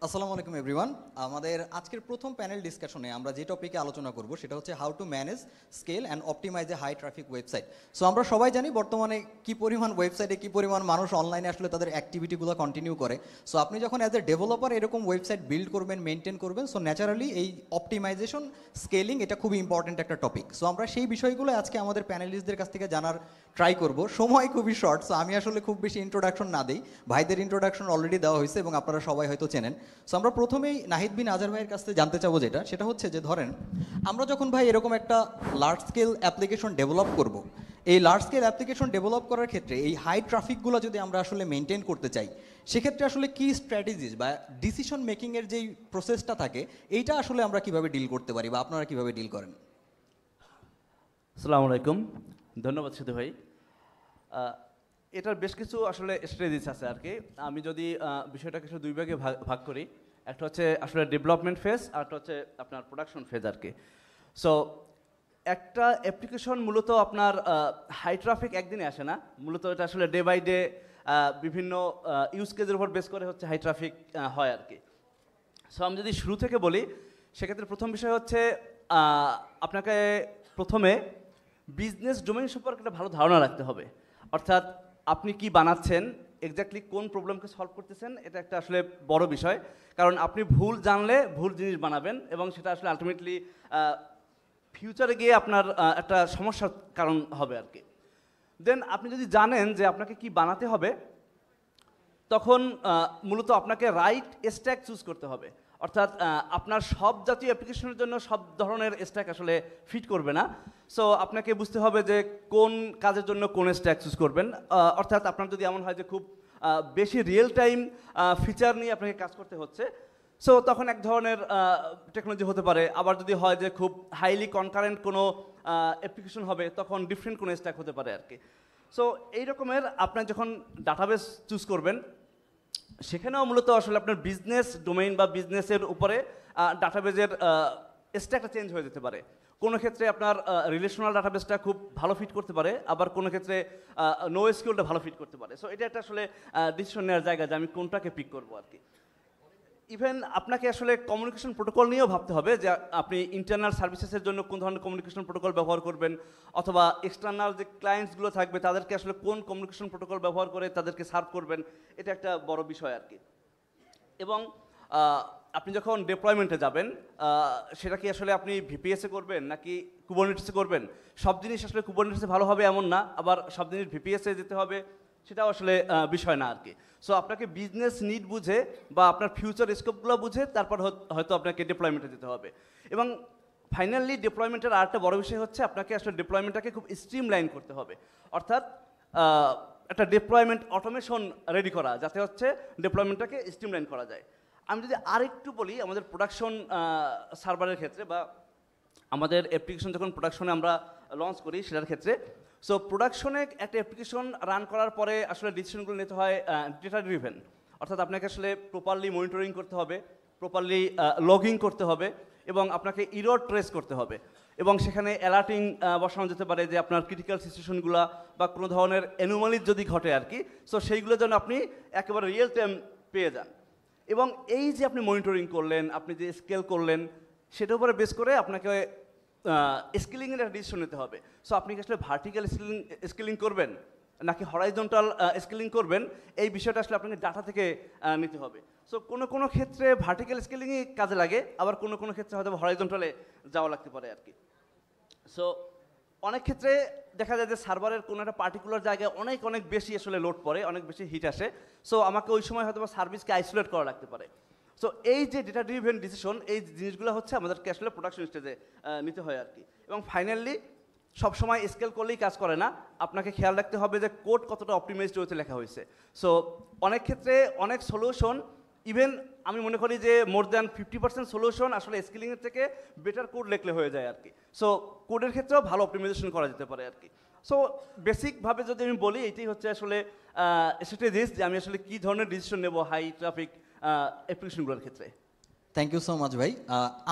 আসসালামু আলাইকুম এভরিওয়ান। আমাদের আজকের প্রথম প্যানেল ডিসকাশনে আমরা যে টপিকে আলোচনা করব সেটা হচ্ছে how to manage scale and optimise a high traffic website. So আমরা সবাই জানি বর্তমানে কি পরিমাণ ওয়েবসাইটে কি পরিমাণ মানুষ অনলাইনে আসলে তাদের অ্যাক্টিভিটিগুলো কন্টিনিউ করে। সো আপনি যখন অ্যাজ এ ডেভেলপার এরকম ওয়েবসাইট বিল্ড করবেন, মেনটেন করবেন, সো ন্যাচারালি এই অপটিমাইজেশন, স্কেলিং এটা খুবই ইম্পর্টেন্ট একটা টপিক। সো আমরা সেই বিষয়গুলো আজকে আমাদের প্যানেলিস্টদের কাছ থেকে জানার ট্রাই করব। সময় খুবই শর্ট, সো আমি আসলে খুব বেশি ইন্ট্রোডাকশন না দিই, ভাইদের ইন্ট্রোডাকশন অলরেডি দেওয়া হয়েছে এবং আপনারা সবাই হয়তো চেনেন। সো আমরা প্রথমেই নাহিদ বিন আজহার ভাইয়ের কাছ থেকে জানতে চাবো সেটা হচ্ছে যে ধরেন আমরা যখন ভাই এরকম একটা লার্জ স্কেল অ্যাপ্লিকেশন ডেভেলপ করব, এই লার্জ স্কেল অ্যাপ্লিকেশন ডেভেলপ করার ক্ষেত্রে এই হাই ট্রাফিকগুলো যদি আমরা আসলে মেনটেন করতে চাই, সেক্ষেত্রে আসলে কি স্ট্র্যাটেজিস বা ডিসিশন মেকিংয়ের যেই প্রসেসটা থাকে এইটা আসলে আমরা কিভাবে ডিল করতে পারি বা আপনারা কিভাবে ডিল করেন? আসসালামু আলাইকুম, ধন্যবাদ সিধু ভাই। এটার বেশ কিছু আসলে স্ট্র্যাটেজিস আছে আর কি। আমি যদি বিষয়টাকে শুধু দুই ভাগে ভাগ করি, একটা হচ্ছে আসলে ডেভেলপমেন্ট ফেজ আর একটা হচ্ছে আপনার প্রোডাকশন ফেজ আর কি। সো একটা অ্যাপ্লিকেশন মূলত আপনার হাই ট্রাফিক একদিনে আসে না, মূলত এটা আসলে ডে বাই ডে বিভিন্ন ইউজ কেজের উপর বেস করে হচ্ছে হাই ট্রাফিক হয় আর কি। সো আমি যদি শুরু থেকে বলি, সেক্ষেত্রে প্রথম বিষয় হচ্ছে আপনাকে প্রথমে বিজনেস ডোমেইন সম্পর্কে একটা ভালো ধারণা রাখতে হবে। অর্থাৎ আপনি কি বানাচ্ছেন, এক্স্যাক্টলি কোন প্রবলেমকে সলভ করতেছেন, এটা একটা আসলে বড় বিষয়। কারণ আপনি ভুল জানলে ভুল জিনিস বানাবেন এবং সেটা আসলে আলটিমেটলি ফিউচারে গিয়ে আপনার একটা সমস্যার কারণ হবে আর কি। দেন আপনি যদি জানেন যে আপনাকে কি বানাতে হবে, তখন মূলত আপনাকে রাইট স্ট্যাক চুজ করতে হবে। অর্থাৎ আপনার সব জাতীয় অ্যাপ্লিকেশনের জন্য সব ধরনের স্ট্যাক আসলে ফিট করবে না। সো আপনাকে বুঝতে হবে যে কোন কাজের জন্য কোন স্ট্যাক চুজ করবেন। অর্থাৎ আপনার যদি এমন হয় যে খুব বেশি রিয়েল টাইম ফিচার নিয়ে আপনাকে কাজ করতে হচ্ছে, সো তখন এক ধরনের টেকনোলজি হতে পারে। আবার যদি হয় যে খুব হাইলি কনকারেন্ট কোনো অ্যাপ্লিকেশন হবে, তখন ডিফারেন্ট কোনো স্ট্যাক হতে পারে আর কি। সো এই রকমের আপনার যখন ডাটাবেস চুজ করবেন, সেখানেও মূলত আসলে আপনার বিজনেস ডোমেইন বা বিজনেসের উপরে ডাটাবেজের স্ট্যাকটা চেঞ্জ হয়ে যেতে পারে। কোনো ক্ষেত্রে আপনার রিলেশনাল ডাটাবেসটা খুব ভালো ফিট করতে পারে, আবার কোনো ক্ষেত্রে নো এসকিউএলটা ভালো ফিট করতে পারে। সো এটা একটা আসলে ডিসিশন নেওয়ার জায়গা যে আমি কোনটাকে পিক করবো আর কি। ইভেন আপনাকে আসলে কমিউনিকেশন প্রোটোকল নিয়েও ভাবতে হবে যে আপনি ইন্টারনাল সার্ভিসেসের জন্য কোন ধরনের কমিউনিকেশন প্রোটোকল ব্যবহার করবেন, অথবা এক্সটার্নাল যে ক্লায়েন্টসগুলো থাকবে তাদেরকে আসলে কোন কমিউনিকেশন প্রোটোকল ব্যবহার করে তাদেরকে সার্ভ করবেন। এটা একটা বড় বিষয় আর কি। এবং আপনি যখন ডিপ্লয়মেন্টে যাবেন, সেটা কি আসলে আপনি ভিপিএসে করবেন নাকি কুবারনেটিসে করবেন? সব জিনিস আসলে কুবারনেটিসে ভালো হবে এমন না, আবার সব জিনিস ভিপিএসে যেতে হবে সেটাও আসলে বিষয় না আর কি। সো আপনাকে বিজনেস নিড বুঝে বা আপনার ফিউচার স্কোপগুলো বুঝে তারপর হয়তো আপনাকে ডিপ্লয়মেন্টে যেতে হবে। এবং ফাইনালি ডিপ্লয়মেন্টের আরেকটা বড় বিষয় হচ্ছে আপনাকে আসলে ডিপ্লয়মেন্টটাকে খুব স্ট্রিমলাইন করতে হবে। অর্থাৎ একটা ডিপ্লয়মেন্ট অটোমেশন রেডি করা, যাতে হচ্ছে ডিপ্লয়মেন্টটাকে স্ট্রিমলাইন করা যায়। আমি যদি আরেকটু বলি আমাদের প্রোডাকশন সার্ভারের ক্ষেত্রে বা আমাদের অ্যাপ্লিকেশন যখন প্রোডাকশনে আমরা লঞ্চ করি সেটার ক্ষেত্রে, সো প্রোডাকশনে একটা অ্যাপ্লিকেশন রান করার পরে আসলে ডিসিশনগুলো নিতে হয় ডেটা ড্রিভেন। অর্থাৎ আপনাকে আসলে প্রপারলি মনিটরিং করতে হবে, প্রপারলি লগিং করতে হবে এবং আপনাকে ইরর ট্রেস করতে হবে। এবং সেখানে অ্যালার্টিং বসানো যেতে পারে যে আপনার ক্রিটিক্যাল সিচুয়েশনগুলো বা কোনো ধরনের অ্যানোমালিজ যদি ঘটে আর কি, সো সেইগুলো যেন আপনি একেবারে রিয়েল টাইম পেয়ে যান। এবং এই যে আপনি মনিটরিং করলেন, আপনি যে স্কেল করলেন, সেটার উপরে বেস করে আপনাকে স্কেলিংয়ের একটা ডিসিশন নিতে হবে। সো আপনি কি আসলে ভার্টিক্যাল স্কেলিং করবেন নাকি হরাইজন্টাল স্কেলিং করবেন, এই বিষয়টা আসলে আপনাকে ডাটা থেকে নিতে হবে। সো কোনো কোনো ক্ষেত্রে ভার্টিক্যাল স্কেলিংই কাজে লাগে, আবার কোনো কোনো ক্ষেত্রে হয়তো হরাইজন্টালে যাওয়া লাগতে পারে আর কি। সো অনেক ক্ষেত্রে দেখা যায় যে সার্ভারের কোনো একটা পার্টিকুলার জায়গায় অনেক অনেক বেশি আসলে লোড পড়ে, অনেক বেশি হিট আসে। সো আমাকে ওই সময় হয়তো সার্ভিসকে আইসোলেট করা লাগতে পারে। সো এই যে ডেটা ড্রিভেন ডিসিশন, এই জিনিসগুলো হচ্ছে আমাদেরকে আসলে প্রোডাকশন স্টেজে নিতে হয় আর কি। এবং ফাইনালি সবসময় স্কেল করলেই কাজ করে না, আপনাকে খেয়াল রাখতে হবে যে কোড কতটা অপটিমাইজড হয়েছে লেখা হয়েছে। সো অনেক ক্ষেত্রে অনেক সলিউশন, ইভেন আমি মনে করি যে মোর দ্যান 50% সলিউশন আসলে স্কেলিংয়ের থেকে বেটার কোড লেখলে হয়ে যায় আর কি। সো কোডের ক্ষেত্রেও ভালো অপটিমাইজেশন করা যেতে পারে আর কি। সো বেসিকভাবে যদি আমি বলি, এটাই হচ্ছে আসলে স্ট্র্যাটেজিস যে আমি আসলে কী ধরনের ডিসিশন নেব হাই ট্রাফিক অ্যাপ্লিকেশনগুলোর ক্ষেত্রে। থ্যাংক ইউ সো মাচ ভাই।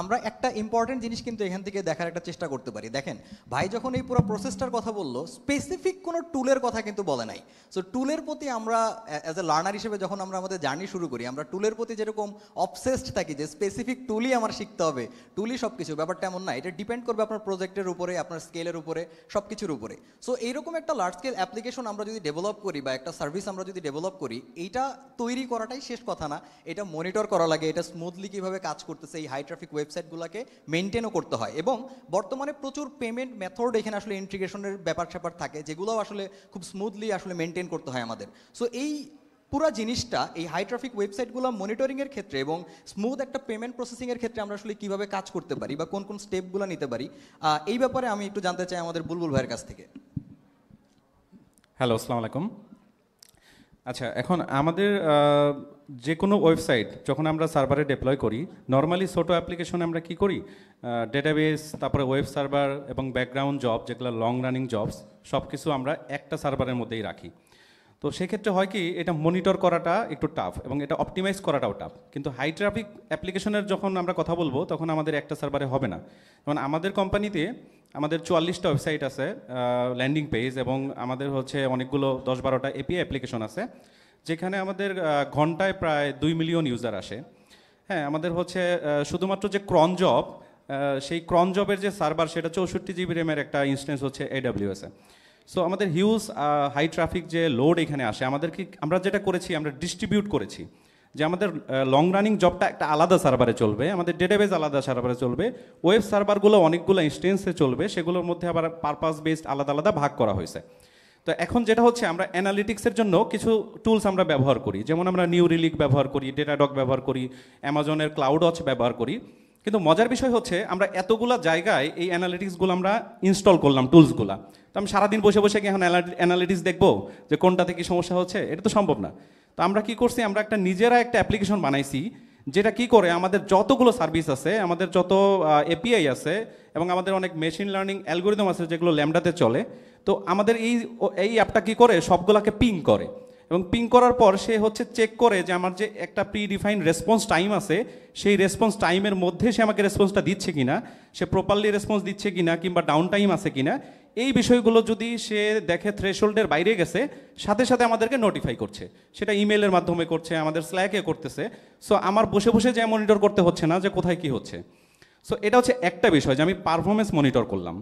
আমরা একটা ইম্পর্টেন্ট জিনিস কিন্তু এখান থেকে দেখার একটা চেষ্টা করতে পারি। দেখেন ভাই যখন এই পুরো প্রসেসটার কথা বললো, স্পেসিফিক কোনো টুলের কথা কিন্তু বলে নাই। সো টুলের প্রতি আমরা অ্যাজ এ লার্নার হিসেবে যখন আমরা আমাদের জার্নি শুরু করি, আমরা টুলের প্রতি যেরকম অবসেসড থাকি যে স্পেসিফিক টুলই আমার শিখতে হবে, টুলই সব কিছু, ব্যাপারটা এমন না। এটা ডিপেন্ড করবে আপনার প্রজেক্টের উপরে, আপনার স্কেলের উপরে, সব কিছুর উপরে। সো এইরকম একটা লার্জ স্কেল অ্যাপ্লিকেশন আমরা যদি ডেভেলপ করি বা একটা সার্ভিস আমরা যদি ডেভেলপ করি, এইটা তৈরি করাটাই শেষ কথা না, এটা মনিটর করা লাগে, এটা স্মুথলি কীভাবে কাজ করতেছে, এই হাই ট্রাফিক ওয়েবসাইটগুলোকে মেনটেনও করতে হয়। এবং বর্তমানে প্রচুর পেমেন্ট মেথড এখানে আসলে ইন্টিগ্রেশনের ব্যাপার স্যাপার থাকে, যেগুলো আসলে খুব স্মুথলি আসলে মেনটেন করতে হয় আমাদের। সো এই পুরো জিনিসটা এই হাই ট্রাফিক ওয়েবসাইটগুলো মনিটরিংয়ের ক্ষেত্রে এবং স্মুথ একটা পেমেন্ট প্রসেসিংয়ের ক্ষেত্রে আমরা আসলে কীভাবে কাজ করতে পারি বা কোন কোন স্টেপগুলো নিতে পারি, এই ব্যাপারে আমি একটু জানতে চাই আমাদের বুলবুল ভাইয়ের কাছ থেকে। হ্যালো, আসসালামু আলাইকুম। আচ্ছা, এখন আমাদের যে কোনো ওয়েবসাইট যখন আমরা সার্ভারে ডিপ্লয় করি, নর্মালি ছোটো অ্যাপ্লিকেশনে আমরা কি করি, ডেটাবেস, তারপরে ওয়েব সার্ভার এবং ব্যাকগ্রাউন্ড জব, যেগুলো লং রানিং জবস, সব কিছু আমরা একটা সার্ভারের মধ্যেই রাখি। তো সেক্ষেত্রে হয় কি, এটা মনিটর করাটা একটু টাফ এবং এটা অপটিমাইজ করাটাও টাফ। কিন্তু হাই ট্রাফিক অ্যাপ্লিকেশনের যখন আমরা কথা বলবো, তখন আমাদের একটা সার্ভারে হবে না। যেমন আমাদের কোম্পানিতে আমাদের 44টা ওয়েবসাইট আছে, ল্যান্ডিং পেজ, এবং আমাদের হচ্ছে অনেকগুলো 10-12টা এপিআই অ্যাপ্লিকেশন আছে, যেখানে আমাদের ঘন্টায় প্রায় 2 মিলিয়ন ইউজার আসে। হ্যাঁ, আমাদের হচ্ছে শুধুমাত্র যে ক্রন জব, সেই ক্রন জবের যে সার্ভার, সেটা 64 জিবি র্যামের একটা ইনস্ট্যান্স হচ্ছে AWS-এ। সো আমাদের হিউজ হাই ট্রাফিক যে লোড এখানে আসে, আমরা যেটা করেছি, আমরা ডিস্ট্রিবিউট করেছি যে আমাদের লং রানিং জবটা একটা আলাদা সার্ভারে চলবে, আমাদের ডেটাবেস আলাদা সার্ভারে চলবে, ওয়েব সার্ভারগুলো অনেকগুলো ইনস্টেন্সে চলবে, সেগুলোর মধ্যে আবার পারপাস বেসড আলাদা আলাদা ভাগ করা হয়েছে। তো এখন যেটা হচ্ছে, আমরা অ্যানালিটিক্সের জন্য কিছু টুলস আমরা ব্যবহার করি, যেমন আমরা নিউ রিলিক ব্যবহার করি, ডেটাডক ব্যবহার করি, অ্যামাজনের ক্লাউড ওয়াচ ব্যবহার করি। কিন্তু মজার বিষয় হচ্ছে, আমরা এতগুলা জায়গায় এই অ্যানালিটিক্সগুলো আমরা ইনস্টল করলাম, টুলসগুলো। তো আমি সারাদিন বসে বসে কি এখন অ্যানালিটিক্স দেখবো যে কোনটাতে কি সমস্যা হচ্ছে? এটা তো সম্ভব না। তো আমরা কি করছি, আমরা নিজেরা একটা অ্যাপ্লিকেশন বানাইছি, যেটা কি করে আমাদের যতগুলো সার্ভিস আছে, আমাদের যত এপিআই আছে, এবং আমাদের অনেক মেশিন লার্নিং অ্যালগোরিদম আছে যেগুলো ল্যামডাতে চলে। তো আমাদের এই অ্যাপটা কি করে, সবগুলোকে পিং করে, এবং পিং করার পর সে হচ্ছে চেক করে যে আমার যে একটা প্রি ডিফাইন্ড রেসপন্স টাইম আছে, সেই রেসপন্স টাইমের মধ্যে সে আমাকে রেসপন্সটা দিচ্ছে কিনা, সে প্রপারলি রেসপন্স দিচ্ছে কিনা, কিংবা ডাউন টাইম আছে কিনা, এই বিষয়গুলো যদি সে দেখে থ্রেশহোল্ডের বাইরে গেছে, সাথে সাথে আমাদেরকে নোটিফাই করছে। সেটা ইমেলের মাধ্যমে করছে, আমাদের স্ল্যাকে করতেছে। সো আমার বসে বসে যে মনিটর করতে হচ্ছে না যে কোথায় কি হচ্ছে। সো এটা হচ্ছে একটা বিষয় যে আমি পারফরমেন্স মনিটর করলাম।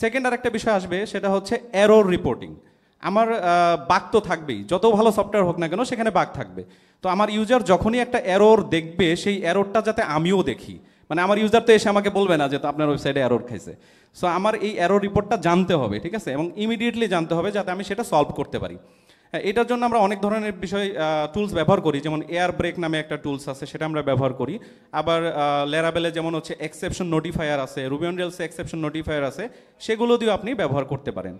সেকেন্ড আর একটা বিষয় আসবে, সেটা হচ্ছে এরর রিপোর্টিং। আমার বাগ তো থাকবেই, যত ভালো সফটওয়্যার হোক না কেন, সেখানে বাগ থাকবে। তো আমার ইউজার যখনই একটা এরর দেখবে, সেই এররটা যাতে আমিও দেখি, মানে আমার ইউজার তো এসে আমাকে বলবে না যে তো আপনার ওয়েবসাইটে এরর খাইছে। সো আমার এই এরর রিপোর্টটা জানতে হবে, ঠিক আছে, এবং ইমিডিয়েটলি জানতে হবে, যাতে আমি সেটা সলভ করতে পারি। হ্যাঁ, এটার জন্য আমরা অনেক ধরনের টুলস ব্যবহার করি, যেমন এয়ার ব্রেক নামে একটা টুলস আছে, সেটা আমরা ব্যবহার করি। আবার ল্যারাবেলে যেমন হচ্ছে এক্সেপশন নোটিফায়ার আছে, রুবি অন রেলসে এক্সেপশন নোটিফায়ার আছে, সেগুলো দিয়েও আপনি ব্যবহার করতে পারেন।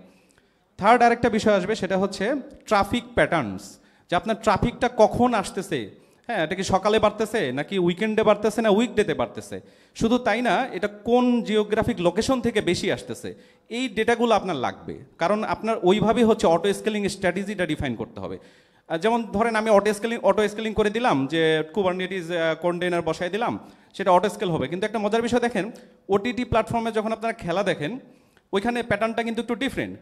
থার্ড আরেকটা বিষয় আসবে, সেটা হচ্ছে ট্রাফিক প্যাটার্নস, যে আপনার ট্রাফিকটা কখন আসতেছে। হ্যাঁ, এটা কি সকালে বাড়তেছে, নাকি উইকেন্ডে বাড়তেছে, না উইকডেতে বাড়তেছে। শুধু তাই না, এটা কোন জিওগ্রাফিক লোকেশন থেকে বেশি আসতেছে, এই ডেটাগুলো আপনার লাগবে। কারণ আপনার ওইভাবেই হচ্ছে অটো স্কেলিং স্ট্র্যাটেজিটা ডিফাইন করতে হবে। যেমন ধরেন আমি অটো স্কেলিং করে দিলাম, যে কুবারনেটিস কন্টেইনার বসাই দিলাম, সেটা অটো স্কেল হবে। কিন্তু একটা মজার বিষয় দেখেন, ওটিটি প্ল্যাটফর্মে যখন আপনারা খেলা দেখেন, ওইখানে প্যাটার্নটা কিন্তু একটু ডিফারেন্ট।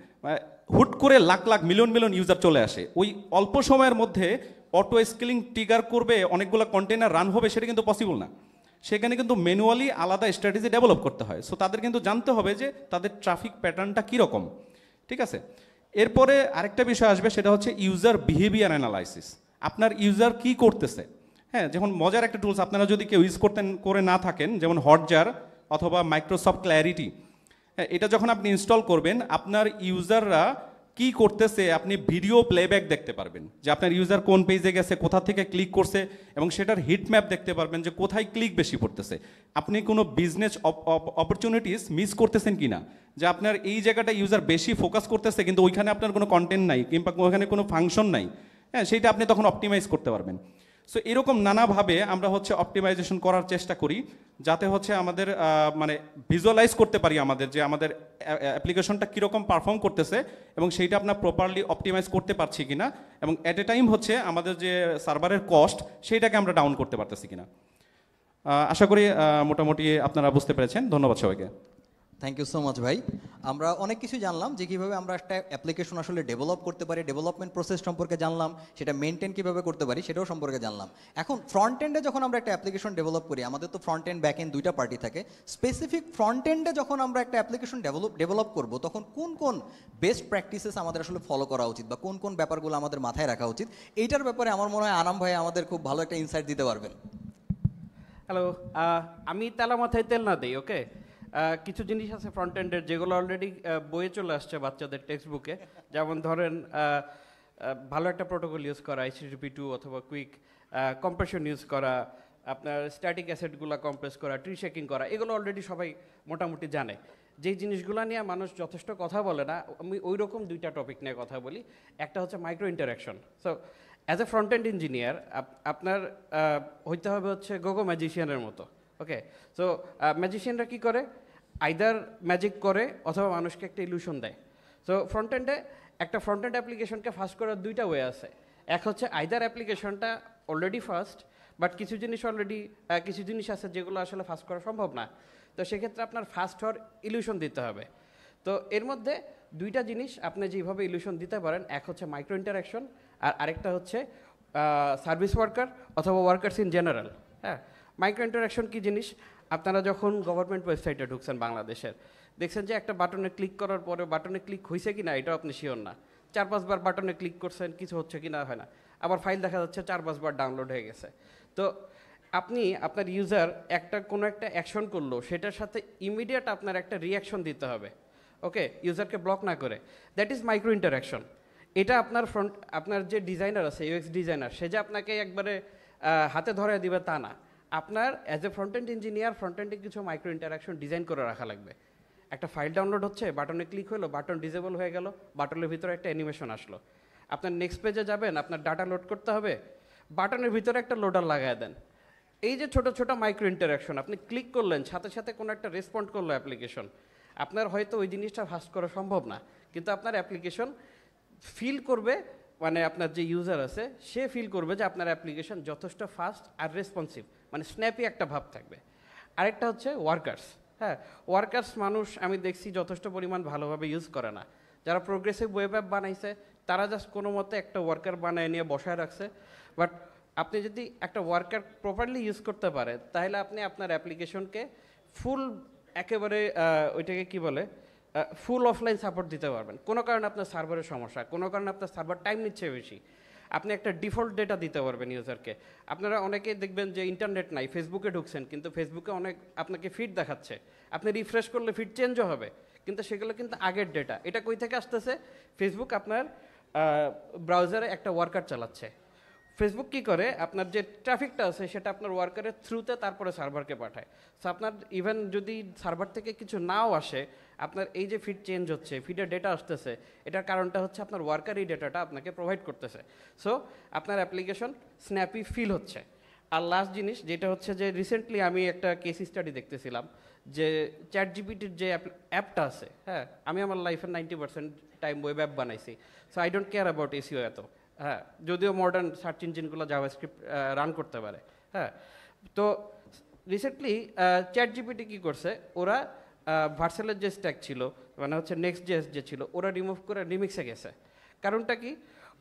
হুট করে lakh lakh million million user চলে আসে, ওই অল্প সময়ের মধ্যে অটো স্কেলিং ট্রিগার করবে, অনেকগুলো কন্টেইনার রান হবে, সেটা কিন্তু পসিবল না। সেখানে কিন্তু ম্যানুয়ালি আলাদা স্ট্র্যাটেজি ডেভেলপ করতে হয়। সো তাদের কিন্তু জানতে হবে যে তাদের ট্রাফিক প্যাটার্নটা কীরকম, ঠিক আছে। এরপরে আরেকটা বিষয় আসবে, সেটা হচ্ছে ইউজার বিহেভিয়ার অ্যানালাইসিস। আপনার ইউজার কি করতেছে। হ্যাঁ, যেমন মজার একটা টুলস, আপনারা যদি কেউ ইউজ করে না থাকেন, যেমন হটজার অথবা মাইক্রোসফট ক্ল্যারিটি, এটা যখন আপনি ইনস্টল করবেন, আপনার ইউজাররা কি করতেছে আপনি ভিডিও প্লেব্যাক দেখতে পারবেন, যে আপনার ইউজার কোন পেজে গেছে, কোথা থেকে ক্লিক করছে, এবং সেটার হিট ম্যাপ দেখতে পারবেন যে কোথায় ক্লিক বেশি পড়তেছে। আপনি কোনো বিজনেস অপরচুনিটিস মিস করতেছেন কিনা, যে আপনার এই জায়গাটা ইউজার বেশি ফোকাস করতেছে কিন্তু ওইখানে আপনার কোনো কন্টেন্ট নাই, কিংবা ওইখানে কোনো ফাংশন নাই। হ্যাঁ, সেইটা আপনি তখন অপটিমাইজ করতে পারবেন। সো এরকম নানাভাবে আমরা হচ্ছে অপটিমাইজেশন করার চেষ্টা করি, যাতে হচ্ছে আমাদের মানে ভিজুয়ালাইজ করতে পারি আমাদের যে আমাদের অ্যাপ্লিকেশনটা কীরকম পারফর্ম করতেছে, এবং সেইটা আপনার প্রপারলি অপটিমাইজ করতে পারছি কিনা, এবং অ্যাট এ টাইম হচ্ছে আমাদের যে সার্ভারের কস্ট, সেইটাকে আমরা ডাউন করতে পারতেছি কিনা। আশা করি মোটামুটি আপনারা বুঝতে পেরেছেন। ধন্যবাদ সবাইকে। থ্যাংক ইউ সো মাচ ভাই। আমরা অনেক কিছু জানলাম যে কীভাবে আমরা একটা অ্যাপ্লিকেশন আসলে ডেভেলপ করতে পারি, ডেভেলপমেন্ট প্রসেস সম্পর্কে জানলাম, সেটা মেনটেন কীভাবে করতে পারি সেটাও সম্পর্কে জানলাম। এখন ফ্রন্ট এন্ডে যখন আমরা একটা অ্যাপ্লিকেশন ডেভেলপ করি, আমাদের তো ফ্রন্ট এন্ড ব্যাক এন্ড দুইটা পার্টি থাকে। স্পেসিফিক ফ্রন্ট এন্ডে যখন আমরা একটা অ্যাপ্লিকেশন ডেভেলপ করব, তখন কোন কোন বেস্ট প্র্যাকটিসেস আমাদের আসলে ফলো করা উচিত বা কোন কোন ব্যাপারগুলো আমাদের মাথায় রাখা উচিত, এইটার ব্যাপারে আমার মনে হয় আনাম ভাই আমাদের খুব ভালো একটা ইনসাইট দিতে পারবেন। হ্যালো, আমি তেলা মাথায় তেল না দিই, ওকে? কিছু জিনিস আছে ফ্রন্ট এন্ডের যেগুলো অলরেডি বইয়ে চলে আসছে বাচ্চাদের টেক্সট বুকে, যেমন ধরেন ভালো একটা প্রোটোকল ইউজ করা, HTTP2 অথবা কুইক কম্প্রেশন ইউজ করা, আপনার স্ট্যাটিক অ্যাসেটগুলো কম্প্রেস করা, ট্রি শেকিং করা, এগুলো অলরেডি সবাই মোটামুটি জানে। যেই জিনিসগুলো নিয়ে মানুষ যথেষ্ট কথা বলে না, আমি ওই রকম দুইটা টপিক নিয়ে কথা বলি। একটা হচ্ছে micro interaction. So as a front end engineer আপনার হইতে হবে হচ্ছে গোগো ম্যাজিশিয়ানের মতো, ওকে? সো ম্যাজিশিয়ানরা কী করে? আইদার ম্যাজিক করে অথবা মানুষকে একটা ইলিউশন দেয়। সো ফ্রন্ট এন্ডে একটা ফ্রন্ট এন্ড অ্যাপ্লিকেশনকে ফাস্ট করার দুইটা ওয়ে আছে। এক হচ্ছে আইদার অ্যাপ্লিকেশনটা অলরেডি ফাস্ট, বাট কিছু জিনিস আছে যেগুলো আসলে ফাস্ট করা সম্ভব না। তো সেক্ষেত্রে আপনার ফাস্ট হওয়ার ইলিউশন দিতে হবে। তো এর মধ্যে দুইটা জিনিস আপনি যেভাবে ইলিউশন দিতে পারেন, এক হচ্ছে মাইক্রো ইন্টারাকশন আর আরেকটা হচ্ছে সার্ভিস ওয়ার্কার অথবা ওয়ার্কার্স ইন জেনারেল। হ্যাঁ, মাইক্রো ইন্টারাকশন কী জিনিস? আপনারা যখন গভর্নমেন্ট ওয়েবসাইটে ঢুকছেন বাংলাদেশের, দেখছেন যে একটা বাটনে ক্লিক করার পরে বাটনে ক্লিক হয়েছে কি না এটাও আপনি শিওর না। 4-5 বার বাটনে ক্লিক করছেন, কিছু হচ্ছে কি না হয় না। আবার ফাইল দেখা যাচ্ছে 4-5 বার ডাউনলোড হয়ে গেছে। তো আপনি আপনার ইউজার কোনো একটা অ্যাকশন করলো, সেটার সাথে ইমিডিয়েট আপনার একটা রিয়াকশন দিতে হবে, ওকে? ইউজারকে ব্লক না করে। That is micro interaction. এটা আপনার যে ডিজাইনার আছে, ইউএক্স ডিজাইনার, সে যে আপনাকে একবারে হাতে ধরে দিবে তা না। আপনার as a front end engineer front এন্ডে কিছু মাইক্রো ইন্টারাকশন ডিজাইন করে রাখা লাগবে। একটা ফাইল ডাউনলোড হচ্ছে, বাটনে ক্লিক হলো, বাটন ডিসেবল হয়ে গেল, বাটনের ভিতরে একটা অ্যানিমেশন আসলো। আপনার নেক্সট পেজে যাবেন, আপনার ডাটা লোড করতে হবে, বাটনের ভিতরে একটা লোডার লাগায় দেন। এই যে ছোট ছোট মাইক্রো ইন্টারাকশন, আপনি ক্লিক করলেন, সাথে সাথে কোনো একটা রেসপন্ড করলো অ্যাপ্লিকেশন। আপনার হয়তো ওই জিনিসটা ফাস্ট করা সম্ভব না, কিন্তু আপনার অ্যাপ্লিকেশন ফিল করবে, মানে আপনার যে ইউজার আছে সে ফিল করবে যে আপনার অ্যাপ্লিকেশন যথেষ্ট ফাস্ট আর রেসপন্সিভ, মানে স্ন্যাপি একটা ভাব থাকবে। আরেকটা হচ্ছে ওয়ার্কার্স। হ্যাঁ, ওয়ার্কার্স মানুষ আমি দেখছি যথেষ্ট পরিমাণ ভালোভাবে ইউজ করে না। যারা প্রোগ্রেসিভ ওয়েব অ্যাপ বানাইছে তারা জাস্ট কোনো মতে একটা ওয়ার্কার বানায় নিয়ে বসায় রাখছে। বাট আপনি যদি একটা ওয়ার্কার প্রপারলি ইউজ করতে পারেন, তাহলে আপনি আপনার অ্যাপ্লিকেশনকে ফুল একেবারে ওইটাকে কি বলে ফুল অফলাইন সাপোর্ট দিতে পারবেন। কোনো কারণে আপনার সার্ভারের সমস্যা, কোনো কারণে আপনার সার্ভার টাইম নিচ্ছে বেশি, আপনি একটা ডিফল্ট ডেটা দিতে পারবেন ইউজারকে। আপনারা অনেকেই দেখবেন যে ইন্টারনেট নাই, ফেসবুকে ঢুকছেন, কিন্তু ফেসবুকে অনেক আপনাকে ফিড দেখাচ্ছে, আপনি রিফ্রেশ করলে ফিড চেঞ্জও হবে, কিন্তু সেগুলো কিন্তু আগের ডেটা। এটা কই থেকে আসতেছে? ফেসবুক আপনার ব্রাউজারে একটা ওয়ার্কার চালাচ্ছে। ফেসবুক কী করে, আপনার যে ট্রাফিকটা আছে সেটা আপনার ওয়ার্কারের থ্রুতে তারপরে সার্ভারকে পাঠায়। সো আপনার ইভেন যদি সার্ভার থেকে কিছু নাও আসে, আপনার এই যে ফিড চেঞ্জ হচ্ছে, ফিডের ডেটা আসতেছে, এটার কারণটা হচ্ছে আপনার ওয়ার্কার এই ডেটাটা আপনাকে প্রোভাইড করতেছে। সো আপনার অ্যাপ্লিকেশন স্ন্যাপি ফিল হচ্ছে। আর লাস্ট জিনিস যেটা হচ্ছে যে রিসেন্টলি আমি একটা কেস স্টাডি দেখতেছিলাম যে চ্যাট জিপিটির যে অ্যাপটা আছে, হ্যাঁ, আমি আমার লাইফের 90% টাইম ওয়েব অ্যাপ বানাইছি। So I don't care about SEO এত, হ্যাঁ, যদিও মডার্ন সার্চ ইঞ্জিনগুলো জাভাস্ক্রিপ্ট রান করতে পারে। হ্যাঁ, তো রিসেন্টলি চ্যাট জিপিটি কী করছে, ওরা ভার্সেলের যে স্ট্যাক ছিল, মানে হচ্ছে নেক্সট যে ছিল, ওরা রিমুভ করে রিমিক্সে গেছে। কারণটা কি?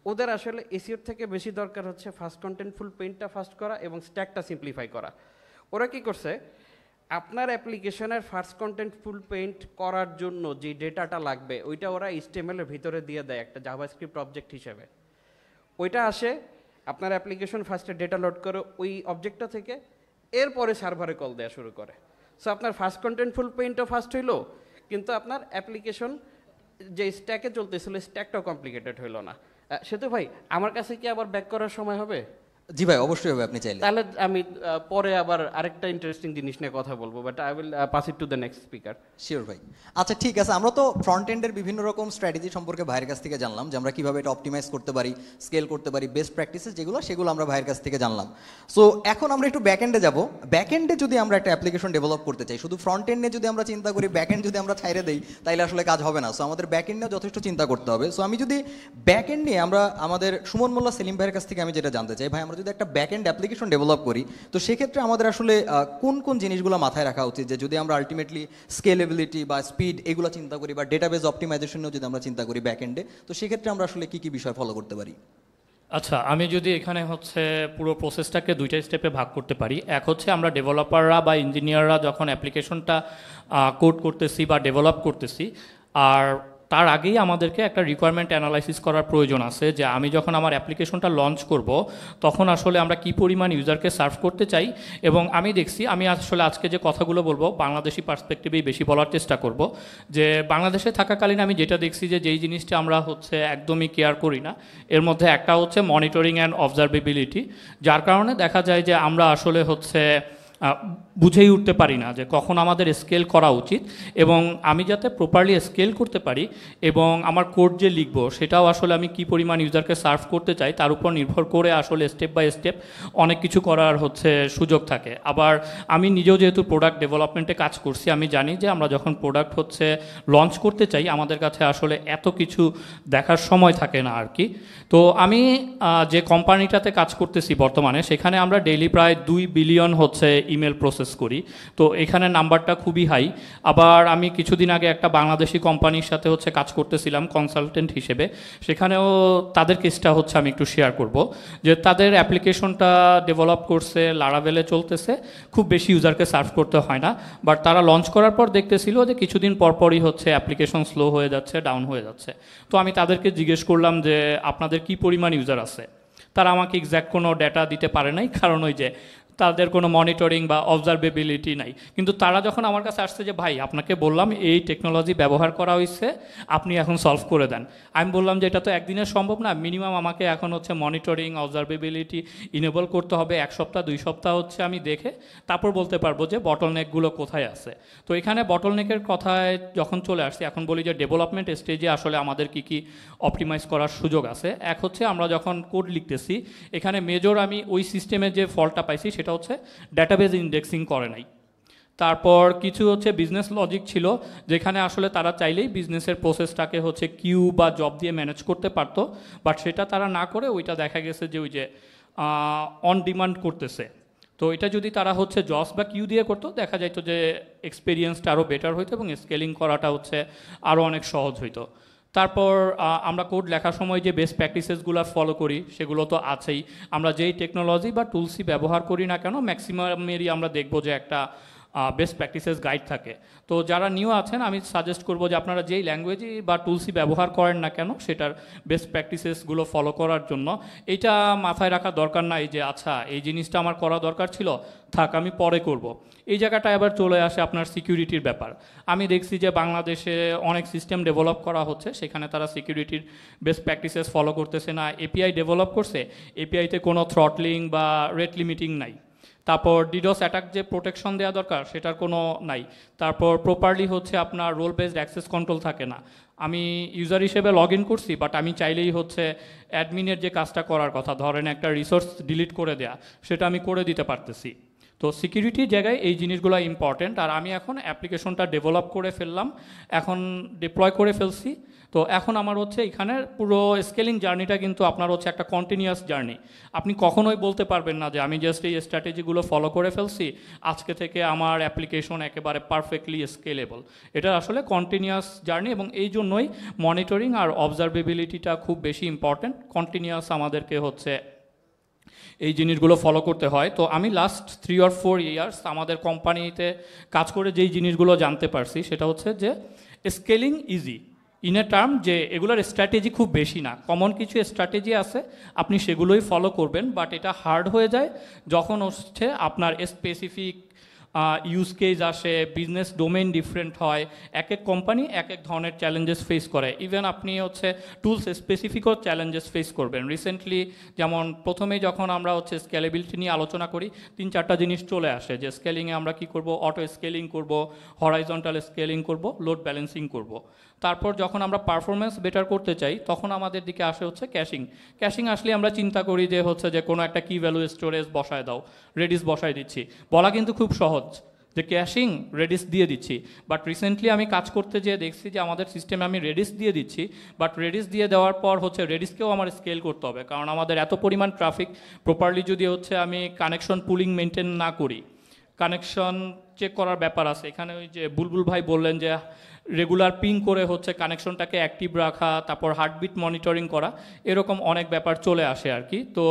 ওদের আসলে এসিওর থেকে বেশি দরকার হচ্ছে ফাস্ট কন্টেন্টফুল পেইন্টটা ফাস্ট করা এবং স্ট্যাকটা সিম্পলিফাই করা। ওরা কি করছে, আপনার অ্যাপ্লিকেশনের ফার্স্ট কন্টেন্টফুল পেইন্ট করার জন্য যে ডেটাটা লাগবে ওইটা ওরা HTML এর ভিতরে দিয়ে দেয় একটা জাভাস্ক্রিপ্ট অবজেক্ট হিসেবে। ওইটা আসে, আপনার অ্যাপ্লিকেশন ফার্স্টে ডেটা লোড করে ওই অবজেক্টটা থেকে, এরপরে সার্ভারে কল দেওয়া শুরু করে। সো আপনার ফার্স্ট কন্টেন্টফুল পেইন্টও ফাস্ট হইলো, কিন্তু আপনার অ্যাপ্লিকেশন যে স্ট্যাকে চলতেছিল স্ট্যাকটাও কমপ্লিকেটেড হইলো না। সেতু ভাই, আমার কাছে কি আবার ব্যাক করার সময় হবে? জি ভাই, অবশ্যই হবে, আপনি চাইলে। তাহলে আমি পরে আবার আরেকটা ইন্টারেস্টিং জিনিস নিয়ে কথা বলবো, but I will pass it to the next speaker. Sure ভাই। আচ্ছা ঠিক আছে, আমরা তো ফ্রন্ট এন্ডের বিভিন্ন রকম স্ট্র্যাটেজি সম্পর্কে ভাইয়ের কাছ থেকে জানলাম যে আমরা কীভাবে এটা অপটিমাইজ করতে পারি, স্কেল করতে পারি, বেস্ট প্র্যাকটিসেস সেগুলো আমরা ভাইয়ের কাছ থেকে জানলাম। সো এখন আমরা একটু ব্যাক এন্ডে যাবো। ব্যাক এন্ডে যদি আমরা একটা অ্যাপ্লিকেশন ডেভেলপ করতে চাই, শুধু ফ্রন্ট এন্ডে যদি আমরা চিন্তা করি, ব্যাক এন্ড যদি আমরা ছাইড়ে দেই, তাইলে আসলে কাজ হবে না। সো আমাদের ব্যাক এন্ডেও যথেষ্ট চিন্তা করতে হবে। সো আমি যদি ব্যাক এন্ড নিয়ে আমরা আমাদের সুমন মোল্লা সেলিম ভাইয়ের কাছ থেকে আমি যেটা জানতে চাই, ভাই আমরা আমরা যদি একটা ব্যাক এন্ড অ্যাপ্লিকেশন ডেভেলপ করি, তো সেক্ষেত্রে আমাদের আসলে কোন কোন জিনিসগুলো মাথায় রাখা উচিত, যে যদি আমরা আলটিমেটলি স্কেলেবিলিটি বা স্পিড এগুলো চিন্তা করি, বা ডেটাবেস অপটিমাইজেশনেও যদি আমরা চিন্তা করি ব্যাক এন্ডে, তো সেক্ষেত্রে আমরা আসলে কি কি বিষয় ফলো করতে পারি? আচ্ছা, আমি যদি এখানে হচ্ছে পুরো প্রসেসটাকে দুইটা স্টেপে ভাগ করতে পারি। এক হচ্ছে আমরা ডেভেলপাররা বা ইঞ্জিনিয়াররা যখন অ্যাপ্লিকেশনটা কোড করতেছি বা ডেভেলপ করতেছি, আর তার আগেই আমাদেরকে একটা রিকোয়ারমেন্ট অ্যানালাইসিস করার প্রয়োজন আছে, যে আমি যখন আমার অ্যাপ্লিকেশনটা লঞ্চ করব তখন আসলে আমরা কি পরিমাণ ইউজারকে সার্ভ করতে চাই। এবং আমি দেখছি, আমি আসলে আজকে যে কথাগুলো বলবো বাংলাদেশি পার্সপেক্টিভেই বেশি বলার চেষ্টা করব, যে বাংলাদেশে থাকাকালীন আমি যেটা দেখছি যে যেই জিনিসটা আমরা হচ্ছে একদমই কেয়ার করি না, এর মধ্যে একটা হচ্ছে মনিটরিং অ্যান্ড অবজারভেবিলিটি, যার কারণে দেখা যায় যে আমরা আসলে হচ্ছে বুঝেই উঠতে পারি না যে কখন আমাদের স্কেল করা উচিত। এবং আমি যাতে প্রপারলি স্কেল করতে পারি এবং আমার কোড যে লিখবো সেটাও আসলে আমি কি পরিমাণ ইউজারকে সার্ভ করতে চাই তার উপর নির্ভর করে আসলে স্টেপ বাই স্টেপ অনেক কিছু করার হচ্ছে সুযোগ থাকে। আবার আমি নিজেও যেহেতু প্রোডাক্ট ডেভেলপমেন্টে কাজ করছি, আমি জানি যে আমরা যখন প্রোডাক্ট হচ্ছে লঞ্চ করতে চাই আমাদের কাছে আসলে এত কিছু দেখার সময় থাকে না আর কি। তো আমি যে কোম্পানিটাতে কাজ করতেছি বর্তমানে, সেখানে আমরা ডেইলি প্রায় 2 বিলিয়ন হচ্ছে ইমেল প্রসেস করি। তো এখানে নাম্বারটা খুবই হাই। আবার আমি কিছুদিন আগে একটা বাংলাদেশি কোম্পানির সাথে হচ্ছে কাজ করতেছিলাম কনসালটেন্ট হিসেবে, সেখানেও তাদের কেসটা হচ্ছে আমি একটু শেয়ার করব, যে তাদের অ্যাপ্লিকেশনটা ডেভেলপ করছে, লারাভেলে চলতেছে, খুব বেশি ইউজারকে সার্ভ করতে হয় না, বাট তারা লঞ্চ করার পর দেখতেছিল যে কিছুদিন পরপরই হচ্ছে অ্যাপ্লিকেশন স্লো হয়ে যাচ্ছে, ডাউন হয়ে যাচ্ছে। তো আমি তাদেরকে জিজ্ঞেস করলাম যে আপনাদের কি পরিমাণ ইউজার আছে। তারা আমাকে এক্স্যাক্ট কোনো ডেটা দিতে পারে নাই, কারণ ওই যে তাদের কোনো মনিটরিং বা অবজারভেবিলিটি নাই। কিন্তু তারা যখন আমার কাছে আসছে যে ভাই আপনাকে বললাম এই টেকনোলজি ব্যবহার করা হয়েছে, আপনি এখন সলভ করে দেন, আমি বললাম যে এটা তো একদিনের সম্ভব না, মিনিমাম আমাকে এখন হচ্ছে মনিটরিং অবজারভেবিলিটি ইনেবল করতে হবে 1 সপ্তাহ 2 সপ্তাহ হচ্ছে আমি দেখে তারপর বলতে পারবো যে বটলনেকগুলো কোথায় আছে। তো এখানে বটলনেকের কথায় যখন চলে আসছি, এখন বলি যে ডেভেলপমেন্ট স্টেজে আসলে আমাদের কি কি অপটিমাইজ করার সুযোগ আছে। এক হচ্ছে আমরা যখন কোড লিখতেছি, এখানে মেজর আমি ওই সিস্টেমে যে ফল্টটা পাইছি সেটা হচ্ছে ডেটাবেজ ইন্ডেক্সিং করে নাই। তারপর কিছু হচ্ছে বিজনেস লজিক ছিল, যেখানে আসলে তারা চাইলেই বিজনেসের প্রসেসটাকে হচ্ছে কিউ বা জব দিয়ে ম্যানেজ করতে পারতো, বাট সেটা তারা না করে ওইটা দেখা গেছে যে ওই যে অন ডিমান্ড করতেছে। তো এটা যদি তারা হচ্ছে জস বা কিউ দিয়ে করতো, দেখা যাইতো যে এক্সপিরিয়েন্সটা আরও বেটার হইতো এবং স্কেলিং করাটা হচ্ছে আরও অনেক সহজ হইতো। তারপর আমরা কোড লেখার সময় যে বেস্ট প্র্যাকটিসেসগুলো ফলো করি সেগুলো তো আছেই। আমরা যেই টেকনোলজি বা টুলসই ব্যবহার করি না কেন, ম্যাক্সিমামেরই আমরা দেখবো যে একটা বেস্ট প্র্যাকটিসেস গাইড থাকে। তো যারা নিউ আছেন আমি সাজেস্ট করবো যে আপনারা যেই ল্যাঙ্গুয়েজই বা টুলসই ব্যবহার করেন না কেন সেটার বেস্ট প্র্যাকটিসেসগুলো ফলো করার জন্য এইটা মাথায় রাখা দরকার নাই যে আচ্ছা এই জিনিসটা আমার করা দরকার ছিল, থাক আমি পরে করব। এই জায়গাটায় আবার চলে আসে আপনার সিকিউরিটির ব্যাপার। আমি দেখছি যে বাংলাদেশে অনেক সিস্টেম ডেভেলপ করা হচ্ছে, সেখানে তারা সিকিউরিটির বেস্ট প্র্যাকটিসেস ফলো করতেছে না। এপিআই ডেভেলপ করছে, এপিআইতে কোনো থ্রটলিং বা রেট লিমিটিং নাই। তারপর ডিডোস অ্যাটাক যে প্রোটেকশন দেওয়া দরকার সেটার কোনো নাই। তারপর প্রপারলি হচ্ছে আপনার রোল বেসড অ্যাক্সেস কন্ট্রোল থাকে না। আমি ইউজার হিসেবে লগ ইন করছি, বাট আমি চাইলেই হচ্ছে অ্যাডমিনের যে কাজটা করার কথা, ধরেন একটা রিসোর্স ডিলিট করে দেয়া, সেটা আমি করে দিতে পারতেছি। তো সিকিউরিটির জায়গায় এই জিনিসগুলো ইম্পর্টেন্ট। আর আমি এখন অ্যাপ্লিকেশনটা ডেভেলপ করে ফেললাম, এখন ডিপ্লয় করে ফেলছি। তো এখন আমার হচ্ছে এখানে পুরো স্কেলিং জার্নিটা কিন্তু আপনার হচ্ছে একটা কন্টিনিউয়াস জার্নি। আপনি কখনোই বলতে পারবেন না যে আমি জাস্ট এই স্ট্র্যাটেজিগুলো ফলো করে ফেলছি, আজকে থেকে আমার অ্যাপ্লিকেশন একেবারে পারফেক্টলি স্কেলেবল। এটা আসলে কন্টিনিউয়াস জার্নি, এবং এই জন্যই মনিটরিং আর অবজারভেবিলিটিটা খুব বেশি ইম্পর্টেন্ট। কন্টিনিউয়াস আমাদেরকে হচ্ছে এই জিনিসগুলো ফলো করতে হয়। তো আমি লাস্ট 3 or 4 ইয়ার্স আমাদের কোম্পানিতে কাজ করে যেই জিনিসগুলো জানতে পারছি সেটা হচ্ছে যে scaling easy in a term, যে এগুলোর স্ট্র্যাটেজি খুব বেশি না, কমন কিছু স্ট্র্যাটেজি আছে আপনি সেগুলোই ফলো করবেন। বাট এটা হার্ড হয়ে যায় যখন হচ্ছে আপনার স্পেসিফিক ইউজ কেস আসে, বিজনেস ডোমেইন ডিফারেন্ট হয়, এক এক কোম্পানি এক এক ধরনের চ্যালেঞ্জেস ফেস করে। ইভেন আপনি হচ্ছে টুলস স্পেসিফিকও চ্যালেঞ্জেস ফেস করবেন। রিসেন্টলি যেমন প্রথমেই যখন আমরা হচ্ছে স্কেলেবিলিটি নিয়ে আলোচনা করি, 3-4টা জিনিস চলে আসে যে স্কেলিংয়ে আমরা কি করব, অটো স্কেলিং করব, হরাইজন্টাল স্কেলিং করব, লোড ব্যালেন্সিং করব। তারপর যখন আমরা পারফরমেন্স বেটার করতে চাই তখন আমাদের দিকে আসে হচ্ছে ক্যাশিং। ক্যাশিং আসলে আমরা চিন্তা করি যে হচ্ছে যে কোনো একটা কি ভ্যালু স্টোরেজ বসায় দাও, রেডিস বসায় দিচ্ছি। বলা কিন্তু খুব সহজ, যে ক্যাশিং রেডিস দিয়ে দিচ্ছি, বাট রিসেন্টলি আমি কাজ করতে যেয়ে দেখছি যে আমাদের সিস্টেমে আমি রেডিস দিয়ে দিচ্ছি, বাট রেডিস দিয়ে দেওয়ার পর হচ্ছে রেডিসকেও আমার স্কেল করতে হবে, কারণ আমাদের এত পরিমাণ ট্রাফিক প্রপারলি যদি হচ্ছে আমি কানেকশন পুলিং মেনটেন না করি, কানেকশন চেক করার ব্যাপার আছে এখানে। ওই যে বুলবুল ভাই বললেন যে রেগুলার পিং করে হচ্ছে কানেকশনটাকে অ্যাক্টিভ রাখা, তারপর হার্টবিট মনিটরিং করা, এরকম অনেক ব্যাপার চলে আসে আর কি। তো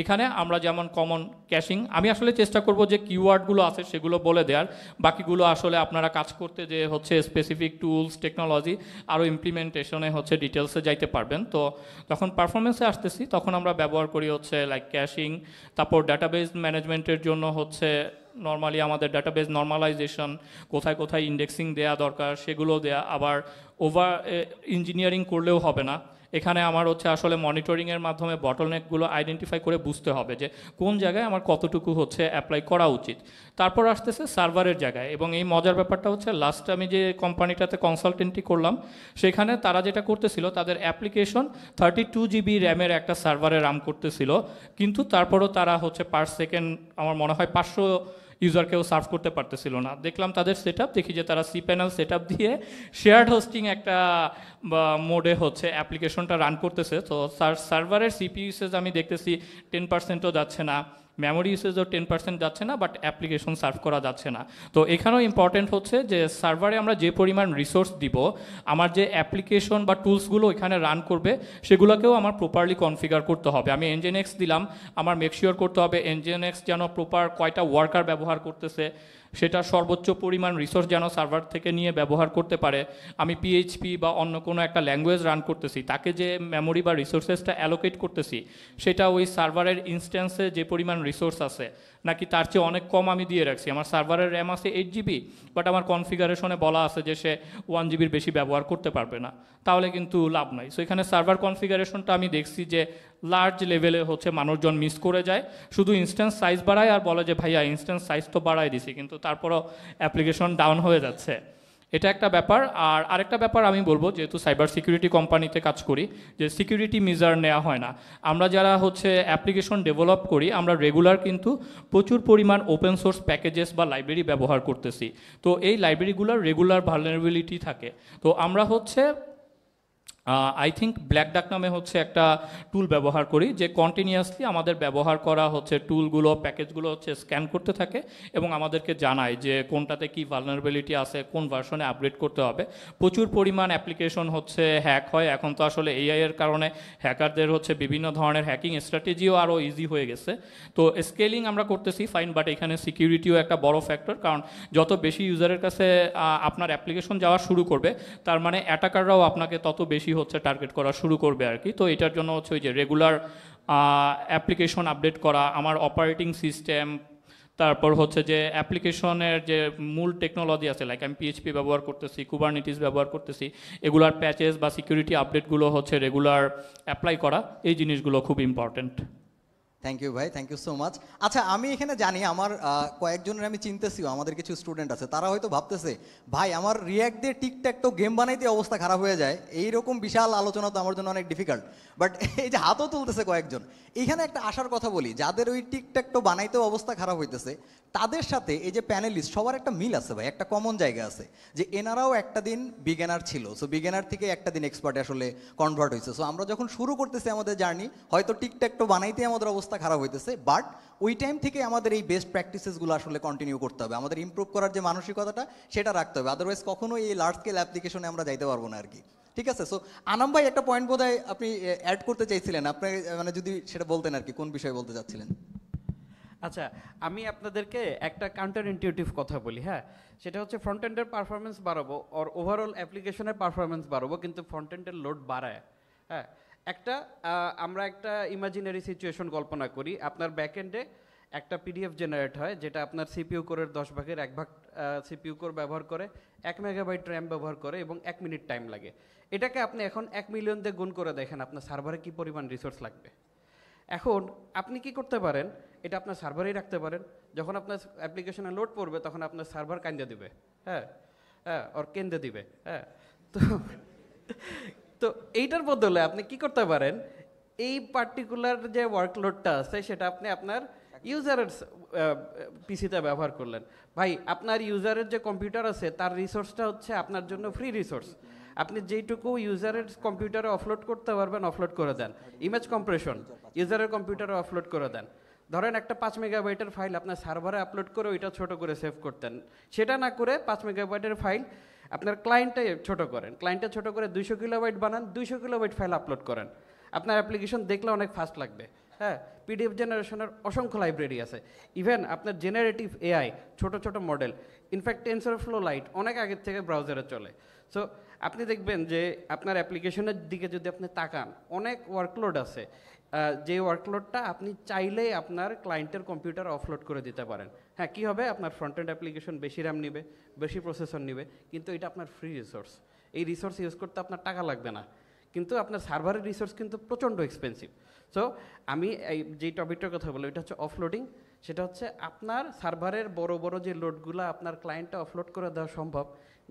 এখানে আমরা যেমন কমন ক্যাশিং, আমি আসলে চেষ্টা করব যে কিওয়ার্ডগুলো আছে সেগুলো বলে দেওয়ার, বাকিগুলো আসলে আপনারা কাজ করতে যে হচ্ছে স্পেসিফিক টুলস টেকনোলজি আরও ইমপ্লিমেন্টেশনে হচ্ছে ডিটেলসে যাইতে পারবেন। তো যখন পারফরমেন্সে আসতেছি তখন আমরা ব্যবহার করি হচ্ছে লাইক ক্যাশিং, তারপর ডাটাবেস ম্যানেজমেন্টের জন্য হচ্ছে নর্মালি আমাদের ডাটাবেস নর্মালাইজেশন, কোথায় কোথায় ইন্ডেক্সিং দেয়া দরকার সেগুলো দেয়া, আবার ওভার ইঞ্জিনিয়ারিং করলেও হবে না, এখানে আমার হচ্ছে আসলে মনিটরিংয়ের মাধ্যমে বটলনেকগুলো আইডেন্টিফাই করে বুঝতে হবে যে কোন জায়গায় আমার কতটুকু হচ্ছে অ্যাপ্লাই করা উচিত। তারপর আসতেছে সার্ভারের জায়গায়, এবং এই মজার ব্যাপারটা হচ্ছে লাস্ট আমি যে কোম্পানিটাতে কনসালটেন্টি করলাম সেখানে তারা যেটা করতেছিল, তাদের অ্যাপ্লিকেশন 32 GB র্যামের একটা সার্ভারে রান করতেছিল, কিন্তু তারপরও তারা হচ্ছে পার সেকেন্ড আমার মনে হয় 500 ইউজারকেও সার্ভ করতে পারতেছিল না। দেখলাম তাদের সেটআপ, দেখি যে তারা সি প্যানেল সেটআপ দিয়ে শেয়ার্ড হোস্টিং একটা মোডে হচ্ছে অ্যাপ্লিকেশনটা রান করতেছে। তো সার্ভারের সিপি ইউসেজ আমি দেখতেছি 10%ও যাচ্ছে না, মেমোরি ইউসেজও 10% যাচ্ছে না, বাট অ্যাপ্লিকেশন সার্ভ করা যাচ্ছে না। তো এখানেও ইম্পর্টেন্ট হচ্ছে যে সার্ভারে আমরা যে পরিমাণ রিসোর্স দিব, আমার যে অ্যাপ্লিকেশন বা টুলসগুলো এখানে রান করবে সেগুলোকেও আমার প্রপারলি কনফিগার করতে হবে। আমি এনজিএনএক্স দিলাম, আমার মেকশিওর করতে হবে এনজিএনএক্স যেন প্রপার কয়টা ওয়ার্কার ব্যবহার করতেছে, সেটা সর্বোচ্চ পরিমাণ রিসোর্স যেন সার্ভার থেকে নিয়ে ব্যবহার করতে পারে। আমি পিএইচপি বা অন্য কোনো একটা ল্যাঙ্গুয়েজ রান করতেছি, তাকে যে মেমোরি বা রিসোর্সেসটা অ্যালোকেট করতেছি সেটা ওই সার্ভারের ইনস্ট্যান্সে যে পরিমাণ রিসোর্স আছে নাকি তার চেয়ে অনেক কম আমি দিয়ে রাখছি। আমার সার্ভারের র্যাম আছে 8 GB, বাট আমার কনফিগারেশনে বলা আছে যে সে 1 GBর বেশি ব্যবহার করতে পারবে না, তাহলে কিন্তু লাভ নাই। সো এখানে সার্ভার কনফিগারেশনটা আমি দেখছি যে লার্জ লেভেলে হচ্ছে মানুষজন মিস করে যায়, শুধু ইনস্ট্যান্স সাইজ বাড়ায় আর বলে যে ভাইয়া ইনস্ট্যান্স সাইজ তো বাড়াই দিছি, কিন্তু তারপরও অ্যাপ্লিকেশন ডাউন হয়ে যাচ্ছে। এটা একটা ব্যাপার। আর আরেকটা ব্যাপার আমি বলবো, যেহেতু সাইবার সিকিউরিটি কোম্পানিতে কাজ করি, যে সিকিউরিটি মেজার নেওয়া হয় না। আমরা যারা হচ্ছে অ্যাপ্লিকেশন ডেভেলপ করি আমরা রেগুলার কিন্তু প্রচুর পরিমাণ ওপেন সোর্স প্যাকেজেস বা লাইব্রেরি ব্যবহার করতেছি। তো এই লাইব্রেরিগুলোর রেগুলার ভালনারেবিলিটি থাকে। তো আমরা হচ্ছে আই থিঙ্ক ব্ল্যাক ডাক নামে হচ্ছে একটা টুল ব্যবহার করি, যে কন্টিনিউয়াসলি আমাদের ব্যবহার করা হচ্ছে টুলগুলো প্যাকেজগুলো হচ্ছে স্ক্যান করতে থাকে এবং আমাদেরকে জানায় যে কোনটাতে কি ভালনারেবিলিটি আছে, কোন ভার্সনে আপগ্রেড করতে হবে। প্রচুর পরিমাণ অ্যাপ্লিকেশন হচ্ছে হ্যাক হয়। এখন তো আসলে এআই এর কারণে হ্যাকারদের হচ্ছে বিভিন্ন ধরনের হ্যাকিং স্ট্র্যাটেজিও আরও ইজি হয়ে গেছে। তো স্কেলিং আমরা করতেছি ফাইন, বাট এখানে সিকিউরিটিও একটা বড় ফ্যাক্টর, কারণ যত বেশি ইউজারের কাছে আপনার অ্যাপ্লিকেশন যাওয়া শুরু করবে তার মানে অ্যাটাকাররাও আপনাকে তত বেশি হচ্ছে টার্গেট করা শুরু করবে আর কি। তো এটার জন্য হচ্ছে ওই যে রেগুলার অ্যাপ্লিকেশন আপডেট করা, আমার অপারেটিং সিস্টেম, তারপর হচ্ছে যে অ্যাপ্লিকেশনের যে মূল টেকনোলজি আছে, লাইক আমি পিএইচপি ব্যবহার করতেছি, কুবারনেটিস ব্যবহার করতেছি, এগুলার প্যাচেস বা সিকিউরিটি আপডেটগুলো হচ্ছে রেগুলার অ্যাপ্লাই করা, এই জিনিসগুলো খুব ইম্পর্টেন্ট। থ্যাংক ইউ ভাই, থ্যাংক ইউ সো মাচ। আচ্ছা, আমি এখানে জানি আমার কয়েকজনের আমি চিনতেছিও, আমাদের কিছু স্টুডেন্ট আছে, তারা হয়তো ভাবতেছে ভাই আমার রিয়্যাক্ট দিয়ে টিকট্যাক তো গেম বানাইতে অবস্থা খারাপ হয়ে যায়, এইরকম বিশাল আলোচনা তো আমার জন্য অনেক ডিফিকাল্ট। বাট এই যে হাতও তুলতেছে কয়েকজন, এইখানে একটা আশার কথা বলি, যাদের ওই টিকট্যাক তো বানাইতেও অবস্থা খারাপ হইতেছে তাদের সাথে এই যে প্যানেলিস্ট সবার একটা মিল আছে ভাই, একটা কমন জায়গা আছে, যে এনারাও একটা দিন বিগিনার ছিল। সো বিগিনার থেকে একটা দিন এক্সপার্টে আসলে কনভার্ট হয়েছে। সো আমরা যখন শুরু করতেছি আমাদের জার্নি, হয়তো টিকট্যাক তো বানাইতে আমাদের অবস্থা খারাপ হইতেছে, বাট ওই টাইম থেকে আমাদের এই বেস্ট প্র্যাকটিসেসগুলো আসলে কন্টিনিউ করতে হবে, আমাদের ইমপ্রুভ করার যে মানসিকতাটা সেটা রাখতে হবে, আদারওয়াইজ কখনো এই লার্জ স্কেল অ্যাপ্লিকেশনে আমরা যাইতে পারবো না আর কি। ঠিক আছে। সো আনাম ভাই একটা পয়েন্ট বোধহয় আপনি অ্যাড করতে চাইছিলেন, আপনি মানে যদি সেটা বলতেন আর কি, কোন বিষয়ে বলতে চাচ্ছিলেন? আচ্ছা, আমি আপনাদেরকে একটা কাউন্টার ইনটিউটিভ কথা বলি। হ্যাঁ, সেটা হচ্ছে ফ্রন্ট এন্ডের পারফরমেন্স বাড়াবো আর ওভারঅল অ্যাপ্লিকেশনের পারফরমেন্স বাড়াবো, কিন্তু ফ্রন্ট এন্ডের লোড বাড়ায়। হ্যাঁ, আমরা একটা ইমাজিনারি সিচুয়েশন কল্পনা করি, আপনার ব্যাক এন্ডে একটা পিডিএফ জেনারেট হয় যেটা আপনার সিপিইউ কোরের 10 ভাগের 1 ভাগ সিপিইউ কোর ব্যবহার করে, 1 মেগাবাইট র্যাম ব্যবহার করে এবং 1 মিনিট টাইম লাগে। এটাকে আপনি এখন 1 মিলিয়ন দিয়ে গুণ করে দেখেন আপনার সার্ভারে কি পরিমাণ রিসোর্স লাগবে। এখন আপনি কি করতে পারেন, এটা আপনার সার্ভারেই রাখতে পারেন, যখন আপনার অ্যাপ্লিকেশনে লোড পড়বে তখন আপনার সার্ভার কান্দে দিবে। হ্যাঁ হ্যাঁ, ওর কেন্দ্রে দিবে। হ্যাঁ, তো তো এইটার বদলে আপনি কি করতে পারেন, এই পার্টিকুলার যে ওয়ার্কলোডটা আছে সেটা আপনি আপনার ইউজারের পিসিতে ব্যবহার করলেন। ভাই আপনার ইউজারের যে কম্পিউটার আছে তার রিসোর্সটা হচ্ছে আপনার জন্য ফ্রি রিসোর্স। আপনি যেইটুকু ইউজারের কম্পিউটারে অফলোড করতে পারবেন অফলোড করে দেন। ইমেজ কম্প্রেশন ইউজারের কম্পিউটারে অফলোড করে দেন। ধরেন একটা 5 মেগাবাইটের ফাইল আপনার সার্ভারে আপলোড করে ওইটা ছোট করে সেভ করতেন, সেটা না করে 5 মেগাবাইটের ফাইল আপনার ক্লায়েন্টে ছোট করেন, ক্লায়েন্টে ছোট করে 200 কিলোবাইট বানান, 200 কিলোবাইট ফাইল আপলোড করেন। আপনার অ্যাপ্লিকেশন দেখলে অনেক ফাস্ট লাগবে। হ্যাঁ, পিডিএফ জেনারেশনের অসংখ্য লাইব্রেরি আছে। ইভেন আপনার জেনারেটিভ এআই ছোট ছোট মডেল, ইনফ্যাক্ট টেনসরফ্লো লাইট অনেক আগের থেকে ব্রাউজারে চলে। সো আপনি দেখবেন যে আপনার অ্যাপ্লিকেশনের দিকে যদি আপনি তাকান অনেক ওয়ার্কলোড আছে, যে ওয়ার্কলোডটা আপনি চাইলেই আপনার ক্লায়েন্টের কম্পিউটার অফলোড করে দিতে পারেন। হ্যাঁ, কী হবে, আপনার ফ্রন্ট এন্ড অ্যাপ্লিকেশন বেশি র্যাম নেবে, বেশি প্রসেসর নেবে, কিন্তু এটা আপনার ফ্রি রিসোর্স। এই রিসোর্স ইউজ করতে আপনার টাকা লাগবে না, কিন্তু আপনার সার্ভারের রিসোর্স কিন্তু প্রচণ্ড এক্সপেন্সিভ। সো আমি এই যে টপিকটার কথা বলি এটা হচ্ছে অফলোডিং। সেটা হচ্ছে আপনার সার্ভারের বড় বড় যে লোডগুলো আপনার ক্লায়েন্টে অফলোড করে দেওয়া সম্ভব,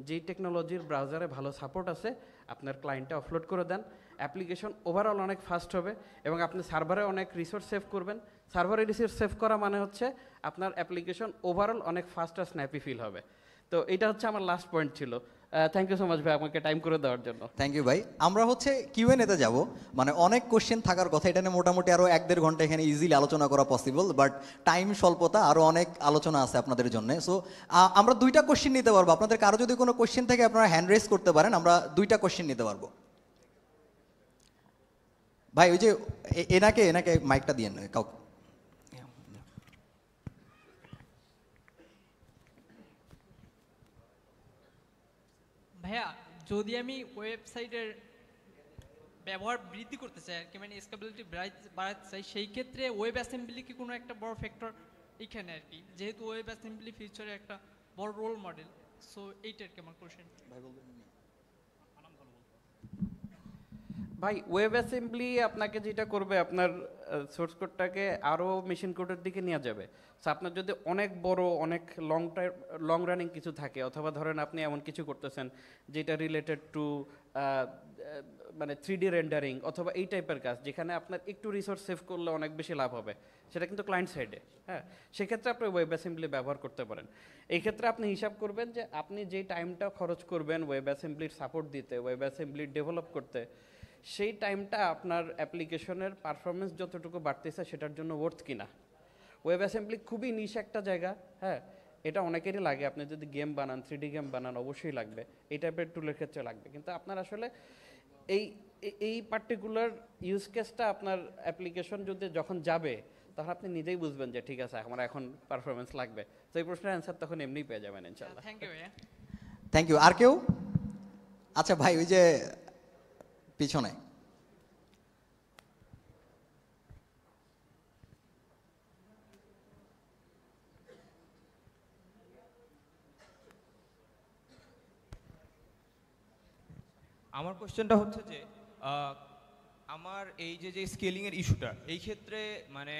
যেই টেকনোলজির ব্রাউজারে ভালো সাপোর্ট আছে আপনার ক্লায়েন্টে অফলোড করে দেন। অ্যাপ্লিকেশন ওভারঅল অনেক ফাস্ট হবে এবং আপনি সার্ভারে অনেক রিসোর্স সেভ করবেন। সার্ভারে রিসোর্স সেভ করা মানে হচ্ছে আপনার অ্যাপ্লিকেশন ওভারঅল অনেক ফাস্ট আর স্ন্যাপি ফিল হবে। তো এটা হচ্ছে আমার লাস্ট পয়েন্ট ছিল। থ্যাংক ইউ সো মাচ ভাই আমাকে টাইম করে দেওয়ার জন্য। থ্যাংক ইউ ভাই। আমরা হচ্ছে কিউএনএতে যাব, মানে অনেক কোশ্চেন থাকার কথা, এটা নিয়ে মোটামুটি আরও 1-1.5 ঘন্টা এখানে ইজিলি আলোচনা করা পসিবল, বাট টাইম স্বল্পতা, আরও অনেক আলোচনা আছে আপনাদের জন্য। সো আমরা 2টা কোশ্চেন নিতে পারবো। আপনাদের কারো যদি কোনো কোশ্চেন থাকে আপনারা হ্যান্ড রেজ করতে পারেন, আমরা 2টা কোশ্চেন নিতে পারবো। ভাই ওই যে এনাকে মাইকটা দিয়ে কাউকে। ভাইয়া, যদি আমি ওয়েবসাইটের ব্যবহার বৃদ্ধি করতে চাই আর কি, মানে স্কেলেবিলিটি বাড়াতে চাই, সেই ক্ষেত্রে ওয়েব অ্যাসেম্বলি কি কোনো একটা বড় ফ্যাক্টর এখানে আর কি, যেহেতু ওয়েব অ্যাসেম্বলি ফিউচারে একটা বড় রোল মডেল। সো এইটা আর কি আমার কোশ্চেন। ভাই ওয়েব অ্যাসেম্বলি আপনাকে যেটা করবে আপনার সোর্স কোডটাকে আরও মেশিন কোডের দিকে নিয়ে যাবে। সো আপনার যদি অনেক বড় অনেক লং রানিং কিছু থাকে, অথবা ধরেন আপনি এমন কিছু করতেছেন যেটা রিলেটেড টু মানে 3D রেন্ডারিং অথবা এই টাইপের কাজ, যেখানে আপনার একটু রিসোর্স সেভ করলে অনেক বেশি লাভ হবে, সেটা কিন্তু ক্লায়েন্ট সাইডে। হ্যাঁ, সেক্ষেত্রে আপনি ওয়েব অ্যাসেম্বলি ব্যবহার করতে পারেন। এই ক্ষেত্রে আপনি হিসাব করবেন যে আপনি যেই টাইমটা খরচ করবেন ওয়েব অ্যাসেম্বলির সাপোর্ট দিতে, ওয়েব অ্যাসেম্বলির ডেভেলপ করতে, সেই টাইমটা আপনার অ্যাপ্লিকেশনের পারফরমেন্স যতটুকু বাড়তেছে সেটার জন্য ওয়ার্থ কিনা। ওয়েব অ্যাসেম্বলি খুবই নিশ একটা জায়গা। হ্যাঁ, এটা অনেকেরই লাগে। আপনি যদি গেম বানান, 3D গেম বানান, অবশ্যই লাগবে, এই টাইপের টুলের ক্ষেত্রে লাগবে। কিন্তু আপনার আসলে এই পার্টিকুলার ইউজ কেসটা আপনার অ্যাপ্লিকেশন যদি যখন যাবে তখন আপনি নিজেই বুঝবেন যে ঠিক আছে আমার এখন পারফরমেন্স লাগবে। তো এই প্রশ্নের অ্যান্সার তখন এমনিই পেয়ে যাবেন ইনশাআল্লাহ। থ্যাংক ইউ ভাইয়া। Thank you. আর কেউ? আচ্ছা ভাই, ওই যে পিছনে। আমার কোশ্চেনটা হচ্ছে যে আমার এই যে স্কেলিংয়ের ইস্যুটা, এই ক্ষেত্রে মানে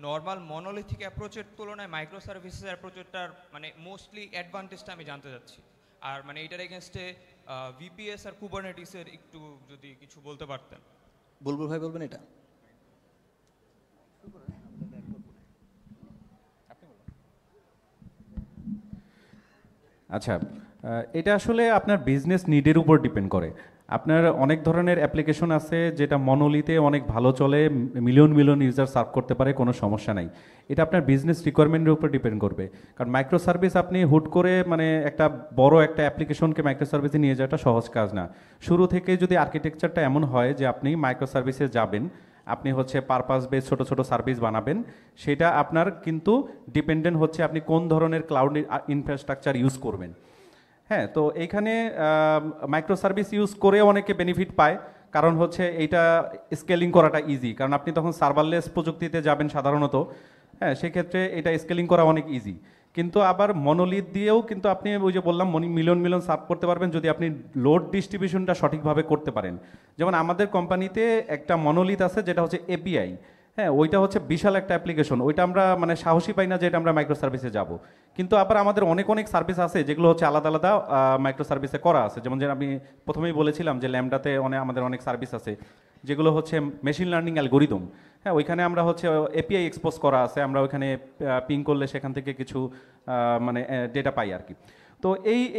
নর্মাল মনোলিথিক অ্যাপ্রোচের তুলনায় মাইক্রো সার্ভিসেস অ্যাপ্রোচেরটার মানে মোস্টলি অ্যাডভান্টেজটা আমি জানতে চাচ্ছি। আর মানে এটার এগেনস্টে ভিপিএস আর কুবারনেটিসের একটু যদি কিছু বলতে পারতেন। বুলবুল ভাই বলবেন এটা? আচ্ছা, এটা আসলে আপনার বিজনেস নিডের উপর ডিপেন্ড করে। আপনার অনেক ধরনের অ্যাপ্লিকেশন আছে যেটা মনোলিতে অনেক ভালো চলে, মিলিয়ন মিলিয়ন ইউজার সার্ভ করতে পারে, কোনো সমস্যা নাই। এটা আপনার বিজনেস রিকোয়ারমেন্টের উপর ডিপেন্ড করবে। কারণ মাইক্রো সার্ভিস আপনি হুট করে মানে একটা বড় একটা অ্যাপ্লিকেশনকে মাইক্রো সার্ভিসে নিয়ে যাওয়াটা সহজ কাজ না। শুরু থেকে যদি আর্কিটেকচারটা এমন হয় যে আপনি মাইক্রো সার্ভিসে যাবেন, আপনি হচ্ছে পারপাস বেস ছোটো ছোটো সার্ভিস বানাবেন, সেটা আপনার কিন্তু ডিপেন্ডেন্ট হচ্ছে আপনি কোন ধরনের ক্লাউড ইনফ্রাস্ট্রাকচার ইউজ করবেন। হ্যাঁ, তো এইখানে মাইক্রো সার্ভিস ইউজ করে অনেকে বেনিফিট পায়, কারণ হচ্ছে এইটা স্কেলিং করাটা ইজি, কারণ আপনি তখন সার্ভারলেস প্রযুক্তিতে যাবেন সাধারণত। হ্যাঁ, সেক্ষেত্রে এটা স্কেলিং করা অনেক ইজি। কিন্তু আবার মনোলিথ দিয়েও কিন্তু আপনি ওই যে বললাম মিলিয়ন মিলিয়ন সার্ভ করতে পারবেন যদি আপনি লোড ডিস্ট্রিবিউশনটা সঠিকভাবে করতে পারেন। যেমন আমাদের কোম্পানিতে একটা মনোলিথ আছে যেটা হচ্ছে এপিআই। হ্যাঁ, ওইটা হচ্ছে বিশাল একটা অ্যাপ্লিকেশন, ওইটা আমরা মানে সাহসী পাই না যে এটা আমরা মাইক্রো সার্ভিসে যাব। কিন্তু আবার আমাদের অনেক অনেক সার্ভিস আছে যেগুলো হচ্ছে আলাদা আলাদা মাইক্রো সার্ভিসে করা আছে। যেমন যে আমি প্রথমেই বলেছিলাম যে ল্যামডাতে আমাদের অনেক সার্ভিস আছে যেগুলো হচ্ছে মেশিন লার্নিং অ্যালগোরিদম, হ্যাঁ, ওইখানে আমরা হচ্ছে এপিআই এক্সপোজ করা আছে, আমরা ওইখানে পিং করলে সেখান থেকে কিছু মানে ডেটা পাই আর কি। তো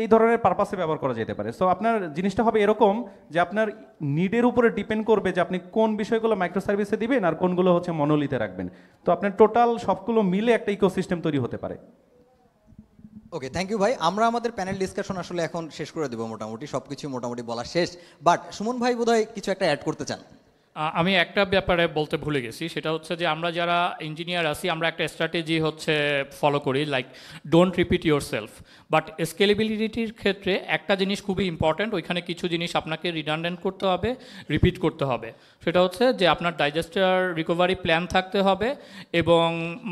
এই ধরনের পারপাসে ব্যবহার করা যেতে পারে। সো আপনার জিনিসটা হবে এরকম যে আপনার নিডের উপরে ডিপেন্ড করবে যে আপনি কোন বিষয়গুলো মাইক্রো সার্ভিসে দিবেন আর কোনগুলো হচ্ছে মনোলিথে রাখবেন। তো আপনার টোটাল সবগুলো মিলে একটা ইকোসিস্টেম তৈরি হতে পারে। ওকে, থ্যাংক ইউ ভাই। আমরা আমাদের প্যানেল ডিসকাশন আসলে এখন শেষ করে দেবো, মোটামুটি সব কিছু মোটামুটি বলা শেষ। বাট সুমন ভাই বোধহয় কিছু একটা অ্যাড করতে চান। আমি একটা ব্যাপারে বলতে ভুলে গেছি, সেটা হচ্ছে যে আমরা যারা ইঞ্জিনিয়ার আছি আমরা একটা স্ট্র্যাটেজি হচ্ছে ফলো করি, like don't repeat yourself. But স্কেলেবিলিটির ক্ষেত্রে একটা জিনিস খুবই ইম্পর্ট্যান্ট, ওইখানে কিছু জিনিস আপনাকে রিডান্ডেন্ট করতে হবে, রিপিট করতে হবে। সেটা হচ্ছে যে আপনার ডাইজেস্টার রিকভারি প্ল্যান থাকতে হবে এবং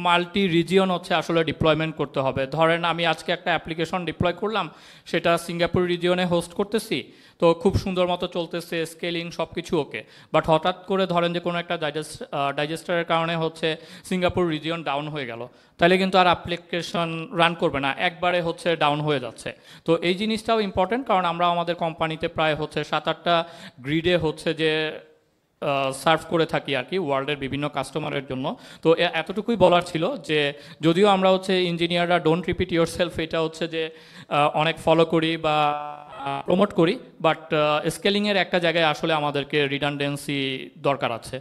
মাল্টি রিজিয়ন হচ্ছে আসলে ডিপ্লয়মেন্ট করতে হবে। ধরেন আমি আজকে একটা অ্যাপ্লিকেশন ডিপ্লয় করলাম, সেটা সিঙ্গাপুর রিজিয়নে হোস্ট করতেছি, তো খুব সুন্দর মতো চলতেছে, স্কেলিং সব কিছু ওকে। বাট হঠাৎ করে ধরেন যে কোনো একটা ডাইজেস্টারের কারণে হচ্ছে সিঙ্গাপুর রিজিয়ন ডাউন হয়ে গেল, তাহলে কিন্তু আর অ্যাপ্লিকেশন রান করবে না, একবারে হচ্ছে ডাউন হয়ে যাচ্ছে। তো এই জিনিসটাও ইম্পর্টেন্ট, কারণ আমরা আমাদের কোম্পানিতে প্রায় হচ্ছে 7-8টা গ্রিডে হচ্ছে যে সার্ভ করে থাকি আর কি ওয়ার্ল্ডের বিভিন্ন কাস্টমারের জন্য। তো এতটুকুই বলার ছিল যে যদিও আমরা হচ্ছে ইঞ্জিনিয়াররা ডোন্ট রিপিট ইয়োর সেলফ এটা হচ্ছে যে অনেক ফলো করি বা প্রমোট করি, বাট স্কেলিংয়ের একটা জায়গায় আসলে আমাদেরকে রিডান্ডেন্সি দরকার আছে।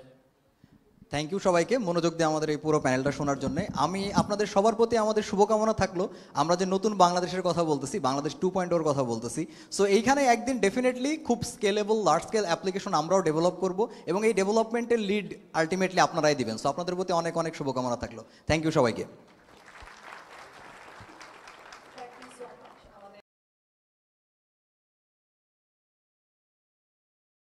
থ্যাংক ইউ সবাইকে মনোযোগ দিয়ে আমাদের এই পুরো প্যানেলটা শোনার জন্য। আমি আপনাদের সবার প্রতি আমাদের শুভকামনা থাকলো। আমরা যে নতুন বাংলাদেশের কথা বলতেছি, বাংলাদেশ 2.0 কথা বলতেছি, সো এইখানে একদিন ডেফিনেটলি খুব স্কেলেবল লার্জ স্কেল অ্যাপ্লিকেশন আমরাও ডেভেলপ করব এবং এই ডেভেলপমেন্টের লিড আলটিমেটলি আপনারাই দিবেন। সো আপনাদের প্রতি অনেক অনেক শুভকামনা থাকলো। থ্যাংক ইউ সবাইকে।